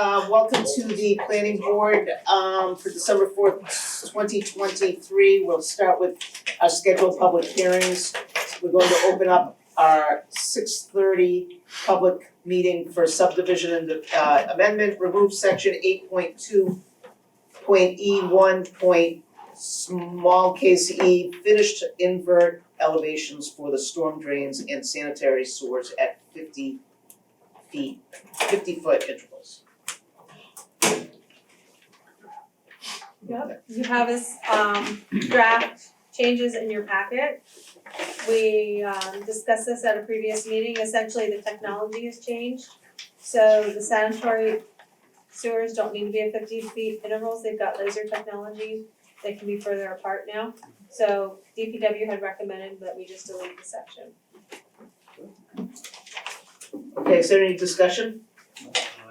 welcome to the planning board, for December 4th, 2023. We'll start with our scheduled public hearings. We're going to open up our 6:30 public meeting for subdivision and amendment, remove section 8.2.E1. Small case E, finished invert elevations for the storm drains and sanitary sewers at 50 foot intervals. Yep, you have this draft changes in your packet. We discussed this at a previous meeting. Essentially, the technology has changed. So the sanitary sewers don't need to be at 50 feet intervals. They've got laser technology. They can be further apart now. So DPW had recommended that we just delete the section. Okay, is there any discussion? I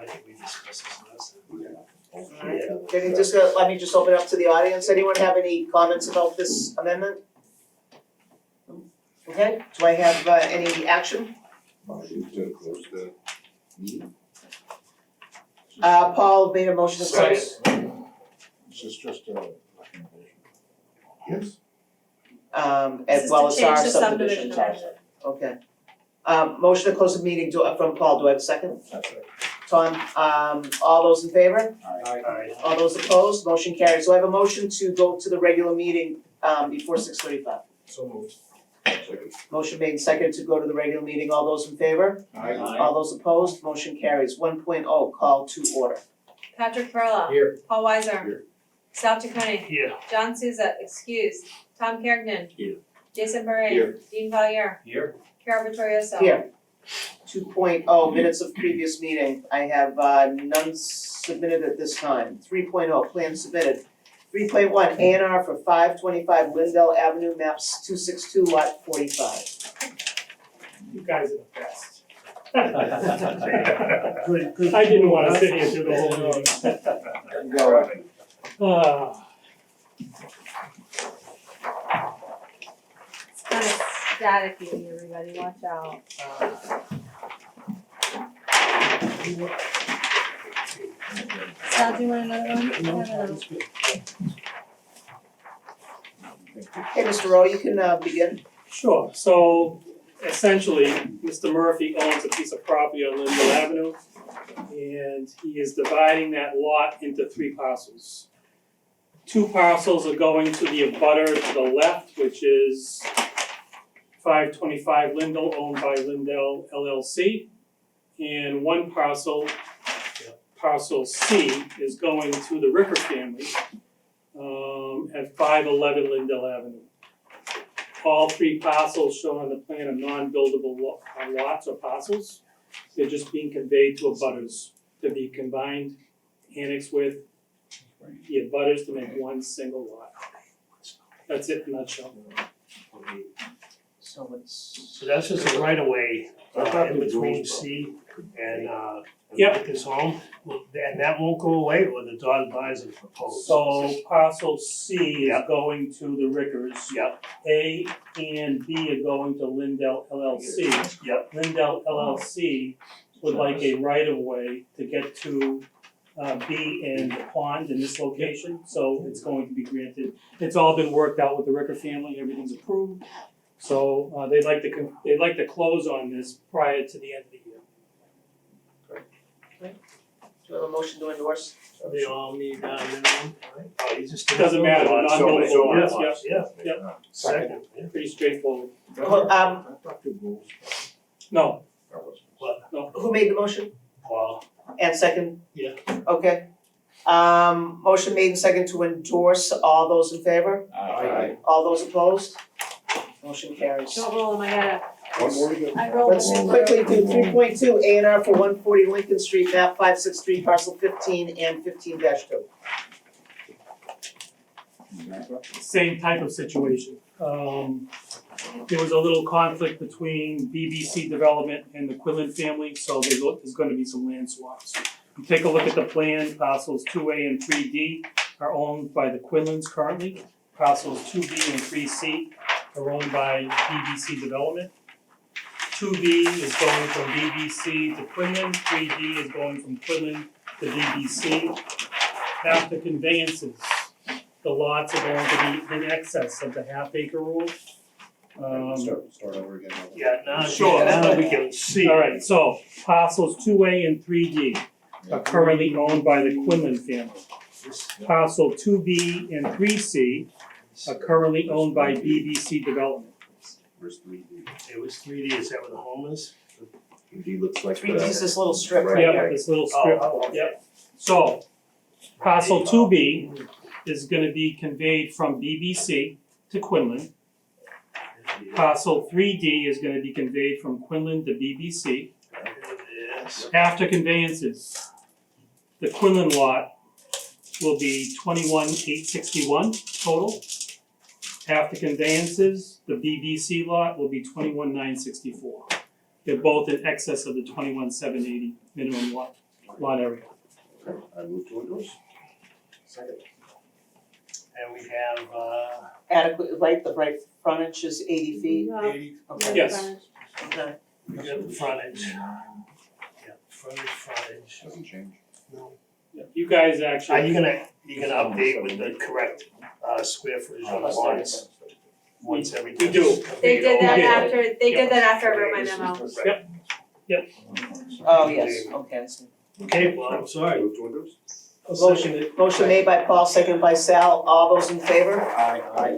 think we discussed this last time. Alright, can you just, let me just open up to the audience. Anyone have any comments about this amendment? Okay, do I have any action? Motion to close the meeting. Paul made a motion to close. This is just a recommendation. Yes. As well as our This is to change the subdivision. subdivision amendment. Okay. Motion to close the meeting from Paul, do I have a second? That's right. Tom, all those in favor? Aye. All those opposed? Motion carries. So I have a motion to go to the regular meeting before 6:35. So moved. Second. Motion made second to go to the regular meeting. All those in favor? Aye. All those opposed? Motion carries. 1.0, call to order. Patrick Perla. Here. Paul Weiser. Here. Sal Chaconi. Here. John Souza, excused. Tom Kergnen. Here. Jason Parre. Here. Dean Valier. Here. Carol Vittorioso. Here. 2.0, minutes of previous meeting. I have none submitted at this time. 3.0, plan submitted. 3.1, A&R for 525 Lindell Avenue, maps 262, lot 45. You guys are the best. Good. I didn't wanna sit here through the whole meeting. It's kind of staticky, everybody, watch out. Sal, do you want another one? I have another. Okay, Mr. Rowe, you can begin. Sure, so essentially, Mr. Murphy owns a piece of property on Lindell Avenue, and he is dividing that lot into 3 parcels. 2 parcels are going to the abutter to the left, which is 525 Lindell, owned by Lindell LLC. And 1 parcel, parcel C, is going to the Ricker family at 511 Lindell Avenue. All 3 parcels shown on the plan are non-buildable lots or parcels. They're just being conveyed to abutters to be combined, annexed with the abutters to make 1 single lot. That's it in a nutshell. So it's. So that's just a right of way in between C and Vickers home, and that won't go away, or the dog buys and proposed. So parcel C is Yep. going to the Rickers. Yep, A and B are going to Lindell LLC. yep, Lindell LLC would like a right of way to get to B and the pond in this location, so it's going to be granted. It's all been worked out with the Ricker family, everything's approved. So they'd like to close on this prior to the end of the year. Do you have a motion to endorse? they all need minimum, right? Oh, you just. Doesn't matter, they're So- non-buildable so- lots, Yeah, Yep. second, yeah. pretty straightforward. Well, No, What, who made the motion? Paul? And second? Yeah. Okay. Motion made and second to endorse. All those in favor? Aye. All those opposed? Motion carries. Don't roll them, I gotta, One more to go. I rolled Let's them. quickly do 3.2, A&R for 140 Lincoln Street, map 563, parcel 15 and 15-2. same type of situation. There was a little conflict between BBC Development and the Quillen family, so there's gonna be some land swaps. You take a look at the plan, parcels 2A and 3D are owned by the Quillens currently. Parcels 2B and 3C are owned by BBC Development. 2B is going from BBC to Quinlan, 3D is going from Quinlan the BBC. After conveyances, the lots are going to be in excess of the half-acre rule. Start over again. Yeah, now, Sure. now that we can see. Alright, so parcels 2A and 3D are currently owned by the Quinlan family. Parcel 2B and 3C are currently owned by BBC Development. Where's 3D? It was 3D, is that where the home is? 3D looks like Three D's this little strip right Yep, here. this little strip, Oh, okay. yep. So, parcel 2B is gonna be conveyed from BBC to Quinlan. Parcel 3D is gonna be conveyed from Quinlan to BBC. Yes. After conveyances, the Quinlan lot will be 21,861 total. After conveyances, the BBC lot will be 21,964. They're both in excess of the 21,780 minimum lot area. I move to endorse. Second. And we have, Adequate, right, the right frontage is 80 feet, okay. Yes. Okay. we got the frontage. Yeah, frontage. Doesn't change. No. You guys Are actually, you gonna update with the correct, square footage on the lots? Once everything. We do. They did that Okay. after, they did that after I wrote my memo. Yep. Oh, yes, okay, I see. Okay, well, I'm sorry. Move to endorse. Motion made by Paul, seconded by Sal, all those in favor? Aye.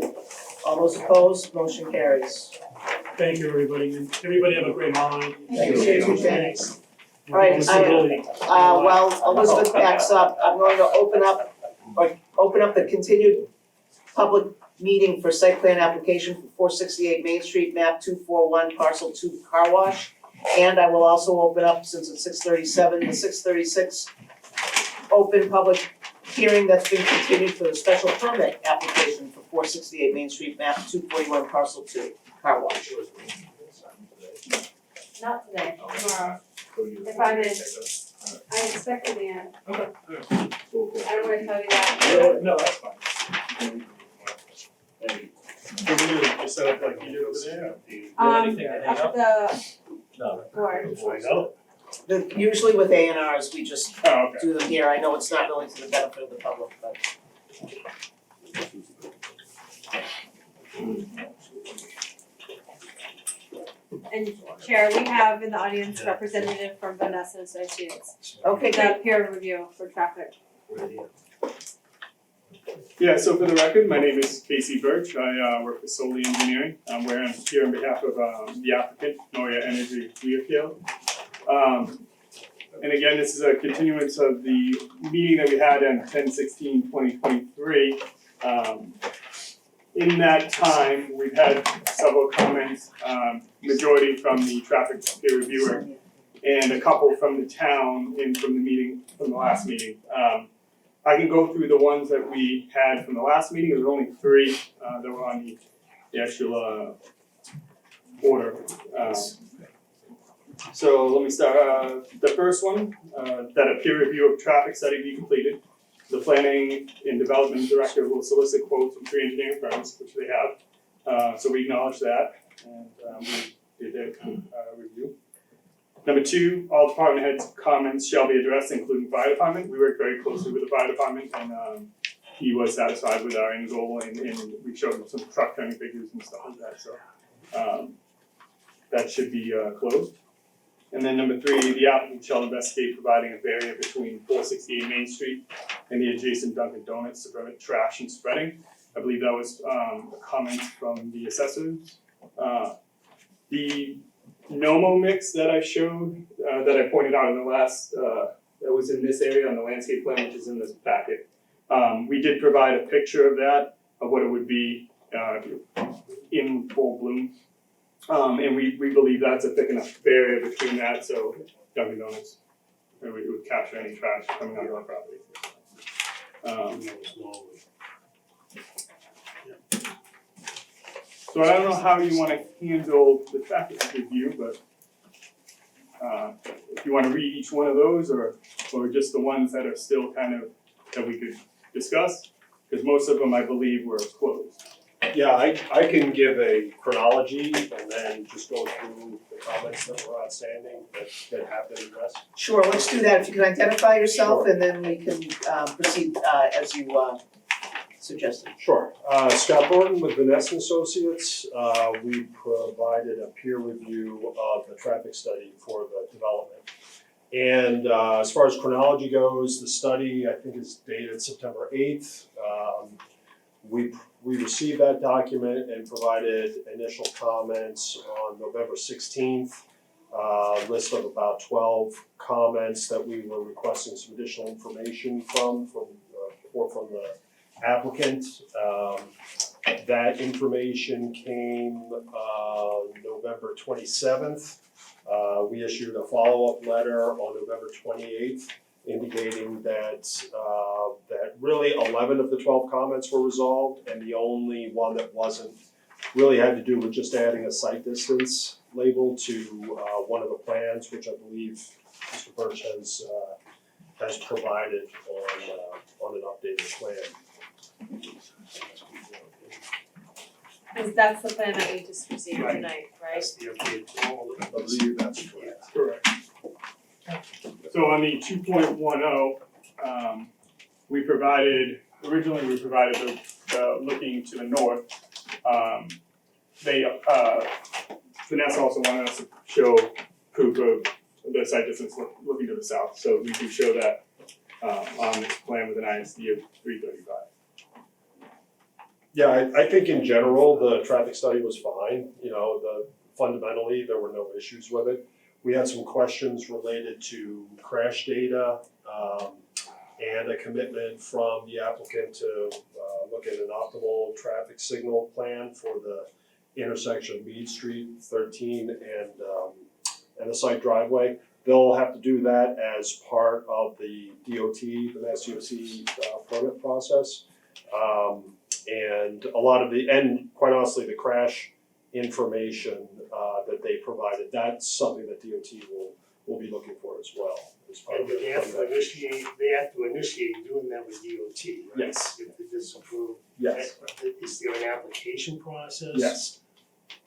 All those opposed, motion carries. thank you, everybody, and everybody have a great holiday. Thank you. Thanks. All right, Stability. While Elizabeth backs up, I'm going to open up the continued public meeting for site plan application for 468 Main Street, map 241, parcel 2 car wash. And I will also open up, since it's 6:37, the 6:36 open public hearing that's been continued for the special permit application for 468 Main Street, map 241, parcel 2 car wash. Not today, tomorrow. If I'm in, I expected the end. Okay. I don't wanna tell you that. No, that's fine. What do we do, just set up like you did over there? Up at the board. Find out. Usually with A&Rs, we just Oh, okay. do them here, I know it's not really to the benefit of the public, but. And Chair, we have in the audience representative from Vanessa Associates, Okay, the great. peer review for traffic. Yeah, so for the record, my name is Casey Birch. I work for Solely Engineering. I'm here on behalf of the applicant, Noria Energy Learfield. And again, this is a continuance of the meeting that we had on 10/16/2023. In that time, we've had several comments, majority from the traffic peer reviewer and a couple from the town and from the last meeting. I can go through the ones that we had from the last meeting. There were only 3 that were on the actual order. So let me start. The first one, that a peer review of traffic study be completed. The planning and development director will solicit quotes from 3 engineering firms, which they have. So we acknowledge that, and we did their review. Number 2, all department heads' comments shall be addressed, including fire department. We work very closely with the fire department, and he was satisfied with our end goal, and we showed him some truck turning figures and stuff like that. So that should be closed. And then number 3, the applicant shall investigate providing a barrier between 468 Main Street and the adjacent Dunkin' Donuts to prevent trash and spreading. I believe that was a comment from the assessors. The NOMO mix that I showed, that I pointed out in the last, that was in this area on the landscape plan, which is in this packet. We did provide a picture of that, of what it would be in full bloom. And we believe that's a thick enough barrier between that, so Dunkin' Donuts, it would capture any trash coming out of our property. So I don't know how you wanna handle the traffic review, but if you wanna read each one of those, or just the ones that are still kind of, that we could discuss, because most of them, I believe, were closed. Yeah, I can give a chronology and then just go through the comments that were outstanding that have been addressed. Sure, let's do that, if you can identify yourself and then we can proceed as you suggested. Sure. Scott Thornton with Vanessa Associates. We provided a peer review of the traffic study for the development. And as far as chronology goes, the study, I think, is dated September 8th. We received that document and provided initial comments on November 16th. List of about 12 comments that we were requesting some additional information from the applicant. That information came November 27th. We issued a follow-up letter on November 28th indicating that really 11 of the 12 comments were resolved, and the only one that wasn't really had to do with just adding a site distance label to one of the plans, which I believe Mr. Birch has provided on an updated plan. Because that's the plan that we just received Right. tonight, right? That's the update to all of I them. believe that's correct. Correct. So on the 2.10, originally we provided the looking to the north. Vanessa also wanted us to show proof of the site distance looking to the south, so we do show that on this plan with an ISD of 335. Yeah, I think in general, the traffic study was fine, fundamentally, there were no issues with it. We had some questions related to crash data, and a commitment from the applicant to look at an optimal traffic signal plan for the intersection of Mead Street, 13, and the site driveway. They'll have to do that as part of the DOT, the Mass DOT permit process. And quite honestly, the crash information that they provided, that's something that DOT will be looking for as well. As part And of they have to initiate doing that with DOT, right? Yes. If they disapprove. Yes. Is there an application process? Yes.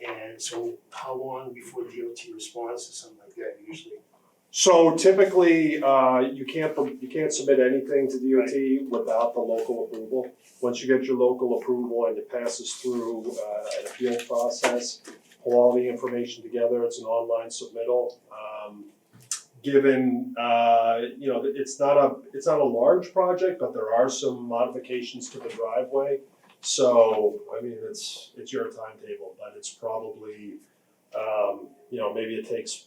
And so how long before DOT responds to something like that usually? So typically, you can't submit anything to DOT without the local approval. Once you get your local approval and it passes through an appeal process, pull all the information together, it's an online submittal. Given it's not a large project, but there are some modifications to the driveway. So I mean it's your timetable, but it's probably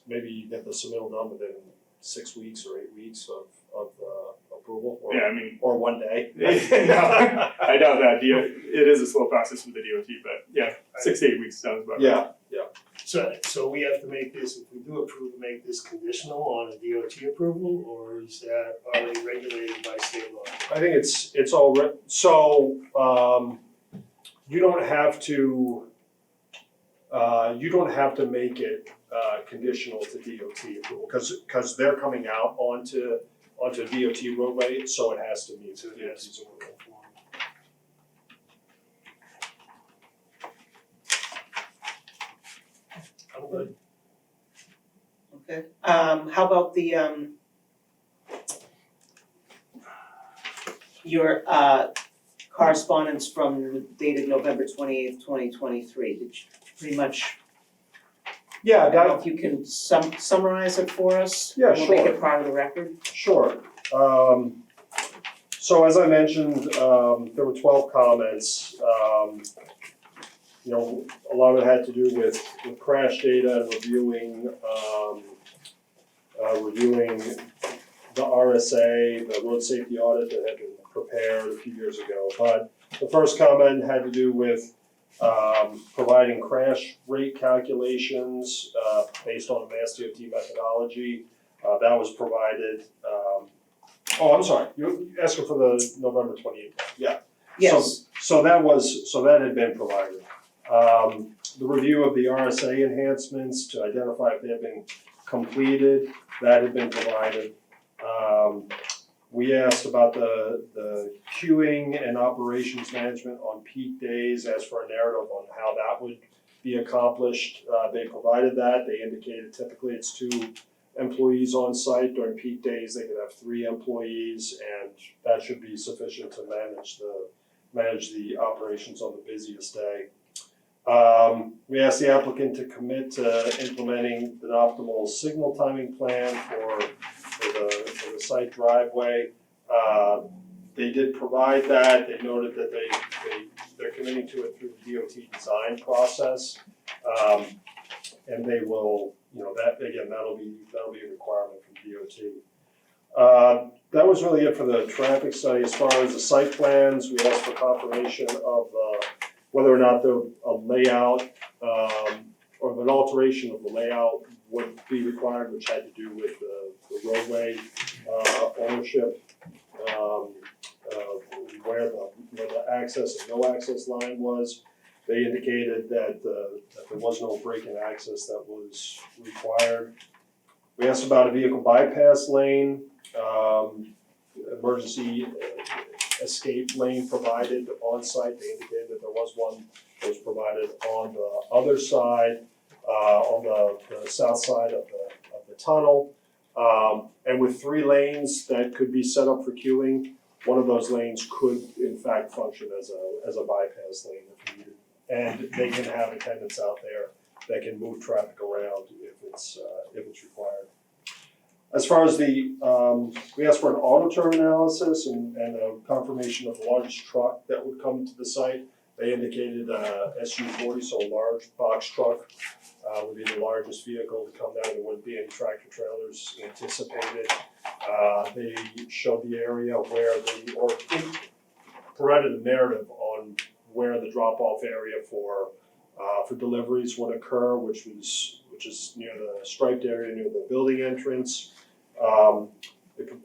maybe you get the submittal done within 6 weeks or 8 weeks of approval, or 1 day. No, I doubt that. It is a slow process with the DOT, but yeah, 6 to 8 weeks sounds about right. Yeah. So we have to make this, if we do approve, make this conditional on a DOT approval, or is that already regulated by state law? I think it's already, so you don't have to make it conditional to DOT approval, because they're coming out onto DOT roadway, so it has to meet So DOT's that's approval. I'm good. Okay, how about your correspondence from dated November 28th, 2023, did you pretty much, Yeah, I don't know if you can summarize it for us? Yeah, We'll make sure. it part of the record. Sure. So as I mentioned, there were 12 comments. A lot of it had to do with crash data and reviewing the RSA, the road safety audit that had been prepared a few years ago. But the first comment had to do with providing crash rate calculations based on the Mass DOT methodology. That was provided. I'm sorry, you're asking for the November 28th. Yeah. Yes, So that had been provided. The review of the RSA enhancements to identify if they had been completed, that had been provided. We asked about the queuing and operations management on peak days, as for a narrative on how that would be accomplished. They provided that. They indicated typically it's 2 employees on site. During peak days, they could have 3 employees, and that should be sufficient to manage the operations on the busiest day. We asked the applicant to commit to implementing an optimal signal timing plan for the site driveway. They did provide that. They noted that they're committing to it through the DOT design process. And they will, that, again, that'll be a requirement from DOT. That was really it for the traffic study. As far as the site plans, we asked for confirmation of whether or not a layout or an alteration of the layout would be required, which had to do with the roadway ownership, where the access and no access line was. They indicated that there was no break-in access that was required. We asked about a vehicle bypass lane, emergency escape lane provided on site. They indicated that there was one that was provided on the other side, on the south side of the tunnel. And with 3 lanes that could be set up for queuing, one of those lanes could in fact function as a bypass lane if needed. And they can have attendants out there that can move traffic around if it's required. As far as we asked for an auto term analysis and a confirmation of the largest truck that would come to the site. They indicated SU-40, so a large box truck would be the largest vehicle to come down. There wouldn't be any tractor trailers anticipated. They showed the area where provided a narrative on where the drop-off area for deliveries would occur, which is near the striped area near the building entrance.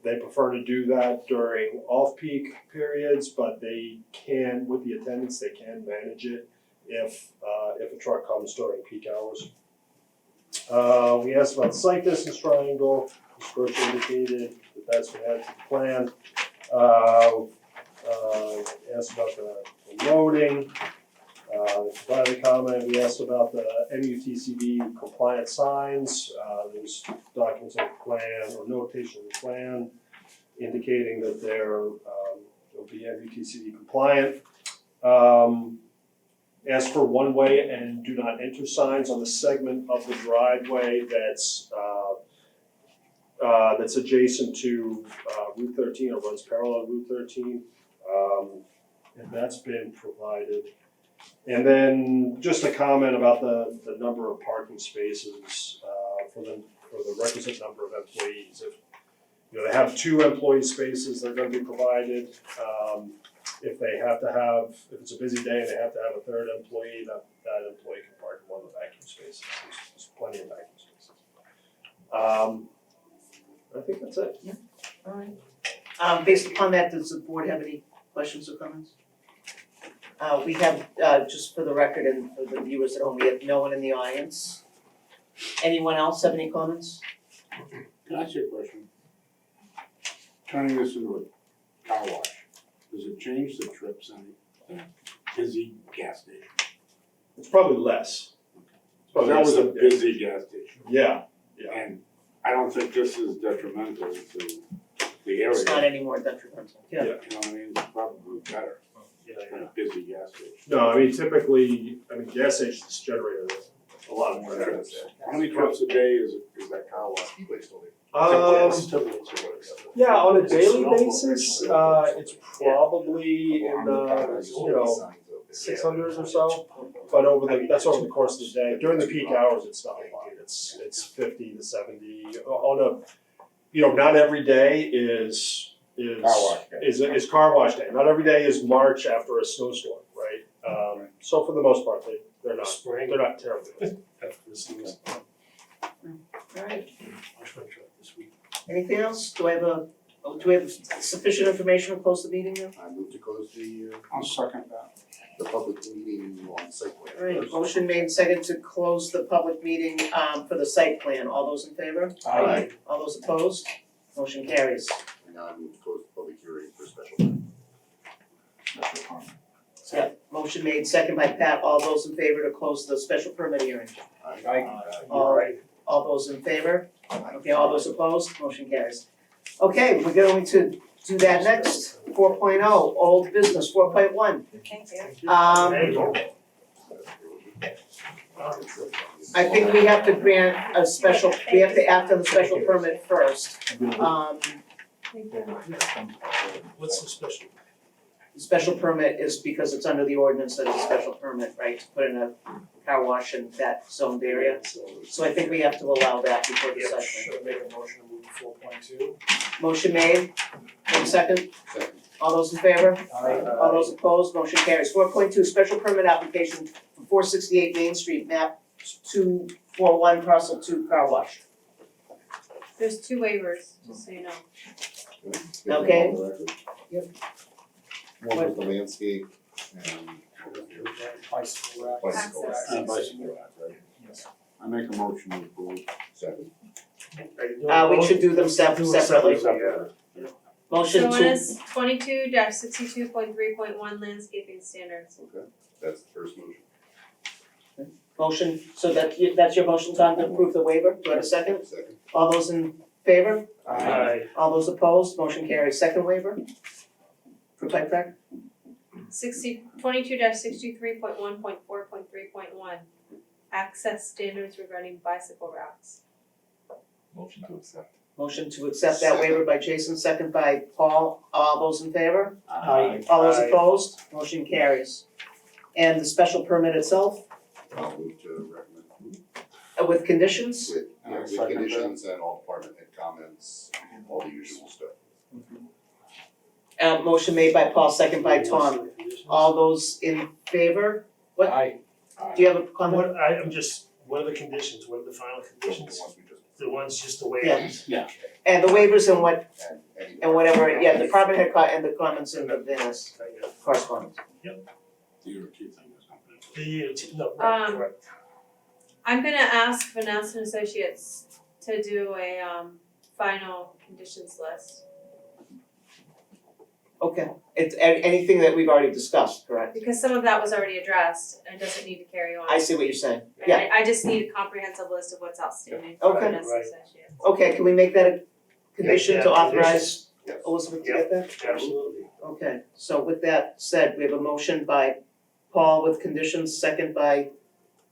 They prefer to do that during off-peak periods, but they can, with the attendants, they can manage it if a truck comes during peak hours. We asked about the site distance triangle. Ms. Gross indicated that that's been added to the plan. Asked about the loading. Provided a comment. We asked about the MUTCD compliant signs. There's documents on the plan or notation of the plan indicating that they'll be MUTCD compliant. As for one-way and do not enter signs on the segment of the driveway that's adjacent to Route 13 or runs parallel to Route 13, and that's been provided. And then just a comment about the number of parking spaces for the requisite number of employees. If they have 2 employee spaces, they're going to be provided. If it's a busy day and they have to have a 3rd employee, that employee can park in one of the vacuum spaces. There's plenty of vacuum spaces. I think that's it. Alright. Based upon that, does the board have any questions or comments? We have, just for the record and for the viewers at home, we have no one in the audience. Anyone else have any comments? Can I ask you a question? Turning this into a car wash, does it change the trips in a busy gas station? It's probably less. That was a busy gas station. Yeah. And I don't think this is detrimental to the area. It's not any more detrimental. Yeah. You know what I mean, it's probably better than a busy gas station. No, I mean typically, gas stations generate a lot more trips. How many trips a day is that car wash? Yeah, on a daily basis, it's probably in the 600 or so. But that's over the course of the day. During the peak hours, it's not a lot. It's 50 to 70. Not every day is car wash day. Not every day is March after a snowstorm, right? So for the most part, they're not terribly busy. Alright. Anything else? Do we have sufficient information to close the meeting now? I move to close I'll second that. The public meeting on site plan. Alright, motion made second to close the public meeting for the site plan. All those in favor? Aye. All those opposed? Motion carries. And now I move to close Motion made, second by Pat, all those in favor to close the special permit hearing? All those in favor? Okay, all those opposed, motion carries. Okay, we're going to do that next, 4.0, old business, 4.1. Thank you. I think we have to grant a special, we have to act on the special permit first. Thank you. What's the special? The special permit is because it's under the ordinance that it's a special permit, right, to put in a car wash in that zoned area. So I think we have to allow that before the Yeah, site plan. should I make a motion to move to 4.2? Motion made, one second, Second. all those in favor? All those opposed, motion carries. 4.2, special permit application for 468 Main Street, map 241, parcel 2, car wash. There's two waivers, just so you know. Okay. One with the landscape and Bicycle rack. bicycle rack. Access. And bicycle rack, right? Yes. I make a motion to approve. Second. We should do them separately. Yeah. Motion So one to, is 22-62.3.1 landscaping standards. That's the first motion. motion, so that's your motion, Tom, to approve the waiver, do I have a second? Second. All those in favor? Aye. All those opposed, motion carries. Second waiver? For pipe crack? 22-63.1.4.3.1 access standards regarding bicycle racks. Motion to accept. Motion to accept that waiver by Jason, second by Paul. All those in favor? Aye. All those Aye. opposed, motion carries. And the special permit itself, I'll move to recommend with conditions? with conditions and all department head comments, all the usual stuff. Motion made by Paul, second by Tom. All those in favor? What? Aye. Do you have a comment? I'm just, what are the conditions, what are the final The conditions? ones we just, The ones just the waivers? Yeah. And the waivers and what, and any. and whatever, yeah, the department head and the comments in the Venice correspondence. Your key thing is not No, right, Um, correct. I'm gonna ask Vanessa and Associates to do a final conditions list. Okay, it's anything that we've already discussed, correct? Because some of that was already addressed and doesn't need to carry on. I see what you're saying. And Yeah, I just need a comprehensive list of what's outstanding Okay. for Vanessa and Right. Associates. okay, can we make that a condition to Yeah, authorize Yes. Elizabeth to get that? Absolutely. Okay, so with that said, we have a motion by Paul with conditions, second by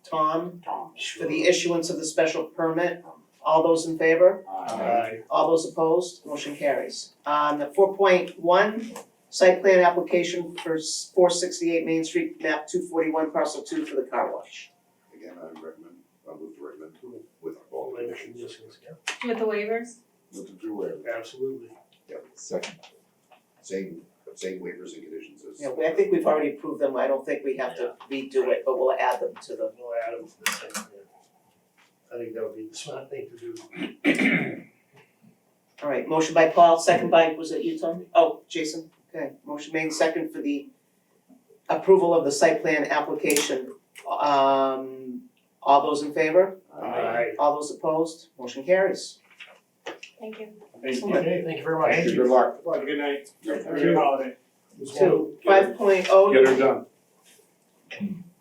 Tom Tom. for the issuance of the special permit. All those in favor? Aye. All those opposed? Motion carries. The 4.1, site plan application for 468 Main Street, map 241, parcel 2 for the car wash. Again, I recommend, I'll move to recommend with all the Waiver conditions. conditions, yeah, With the waivers? With the two waivers. absolutely. Yeah, second. Same waivers and conditions as. Yeah, I think we've already approved them. I don't think we have to redo it, but we'll add them to the. We'll add them to the site plan. I think that would be the smart thing to do. All right, motion by Paul, second by, was it you, Tom? Oh, Jason, okay, motion made second for the approval of the site plan application. All those in favor? Aye. All those opposed? Motion carries. Thank you. Okay, thank you very much. Good luck. Have a good night. Yep. Have a good holiday. 2, 5.0. Get her done.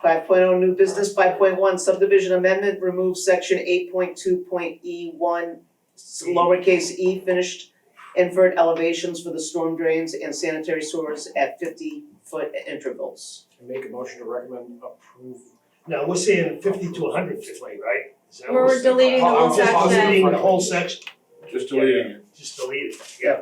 5.0 new business, 5.1 subdivision amendment, remove section 8.2.E1 lowercase e finished invert elevations for the storm drains and sanitary sewers at 50-foot intervals. Make a motion to recommend approval. Now, we're saying 50 to 150, right? Is that what We're saying? deleting the whole Oh, just section. deleting the whole section, Just deleting it. just delete it, yeah,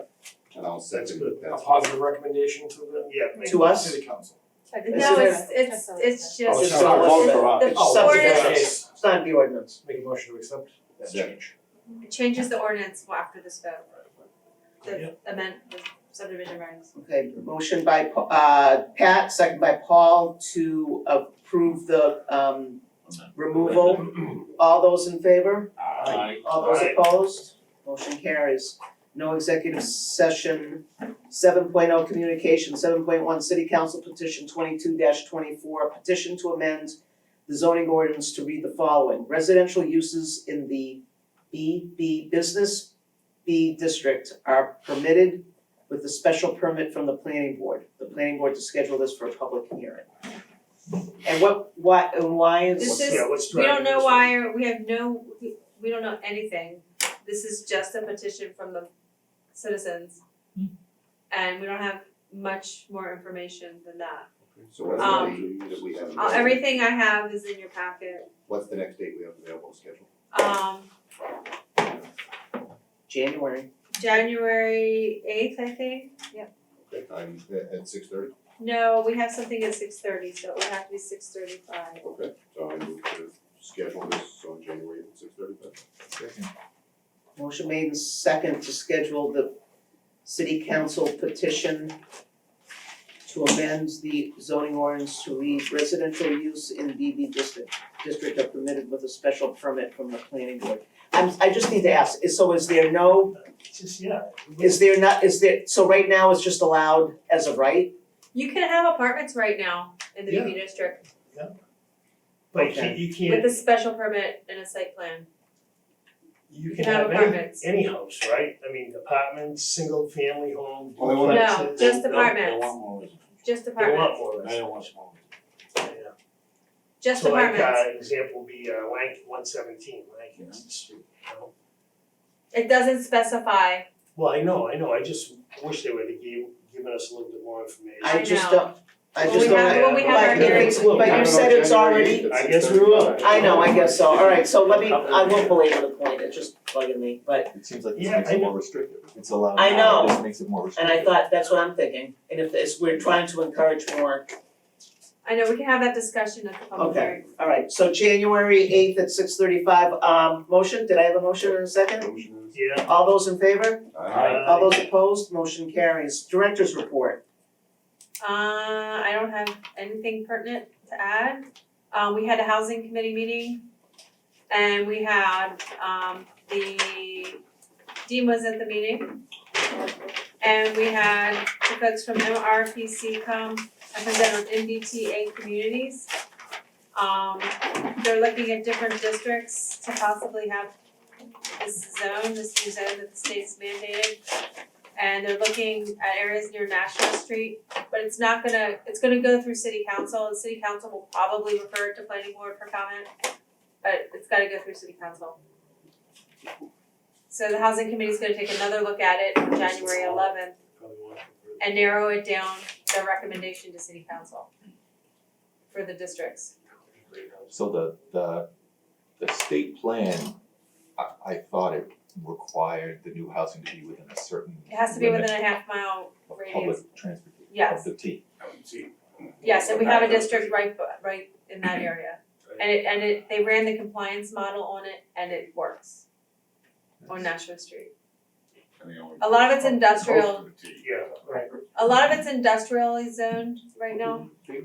And I'll That's second good. that. A positive recommendation to the yeah. make- To us? city council. No, Is it's Oh, just, Just it's a not little vote bit. for us. the It's ordinance, subdivision. It's not the ordinance. Make a motion to accept that Second. change. it changes the ordinance after this vote. The Yep. the subdivision regs. Okay, motion by Pat, second by Paul to approve the removal. All those in favor? Aye. All those Aye. opposed? Motion carries. No executive session. 7.0 communication, 7.1 city council petition 22-24, petition to amend the zoning ordinance to read the following. Residential uses in the BB Business B district are permitted with a special permit from the planning board. The planning board to schedule this for a public hearing. And why is? This is- Yeah, what's We don't driving know this? why, or we have no, we don't know anything. This is just a petition from the citizens. And we don't have much more information than that. So what's the date that we have available? Everything I have is in your packet. What's the next date we have available scheduled? January. January 8th, I think. Yep. Okay, time at 6:30? No, we have something at 6:30, so it would have to be 6:35. Okay, so I move to schedule this on January at 6:30 then. Motion made and second to schedule the city council petition to amend the zoning ordinance to read residential use in BB district are permitted with a special permit from the planning board. I just need to ask, is there no, It's just, yeah. so right now it's just allowed as of right? You can have apartments right now in the BB district But Okay. you with can't, a special permit and a site plan. you can can have have any, apartments. any house, right? I mean, apartments, single family home, Well, they want- No, duplexes. just They apartments, want more, just They want apartments, more. they don't want small. Yeah. just So like, apartments. example would be, Lank 117, Lancaster Street, you know? It doesn't specify. Well, I know, I just wish they would have given us a little bit more information. I I just know. don't, I When just we don't. have- when we have our But if it's- hearings. but you said it's already, I guess we will. I know, I guess so, alright, so I won't belabor the point, it's just bugging me, but, It seems like this Yeah, makes I it know. more restrictive. It's allowed I now, know. this makes it more and restrictive. I thought, that's what I'm thinking, and if this, we're trying to encourage more. I know, we can have that discussion at the public Okay. hearing. Alright, so January 8th at 6:35, motion, did I have a motion in a second? Motion is. Yeah. All those in favor? Aye. All those opposed, motion carries. Director's report. I don't have anything pertinent to add. We had a housing committee meeting and we had, the Dean was at the meeting. And we had the folks from MRPC come and present on MBTA communities. They're looking at different districts to possibly have this new zone that the state's mandated. And they're looking at areas near National Street, but it's gonna go through city council. The city council will probably refer it to planning board for comment, but it's gotta go through city council. So the housing committee's gonna take another look at it on January 11th and narrow it down, the recommendation to city council for the districts. So the state plan, I thought it required the new housing to be within a certain It has to be limit within a half-mile of radius. public transportation, Yes. of the T. Yes, and we have a district right in that area. And they ran the compliance model on it and it works on Nashua Street. A lot of it's industrial, Yeah, right. a lot of it's industrially zoned right now. They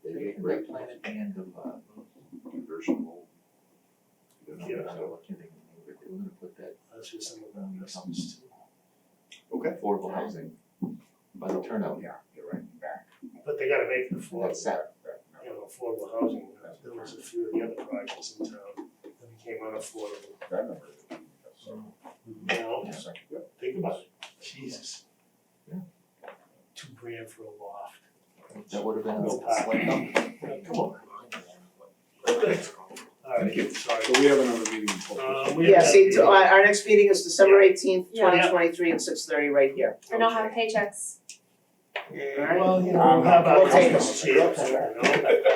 make That great plan at the end of conversion. Yeah. so I can't think of the name of it. They were gonna put that That's just some of them, that's just too. Okay. affordable housing by the turnout. Yeah, you're right, back. But they gotta make it That's affordable, set. you know, affordable housing. There was a few of the other projects in town that became unaffordable, That number. you know? Yeah. Think about it, Jesus. Yeah. $2,000 for a loft. That would have been No a slight number. Come on. Alright, sorry. So we have another meeting in twelve. We Yeah, have see, that our next meeting is December 18th, Yeah. 2023 at 6:30 right here. And I'll have paychecks. meeting. Alright. Well, you know, how about We'll take this, it. you know?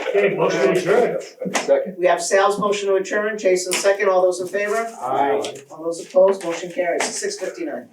Okay, motion to adjourn. Second. We have Sal's motion to adjourn, Jason second, all those in favor? Aye. All those opposed, motion carries, 6:59.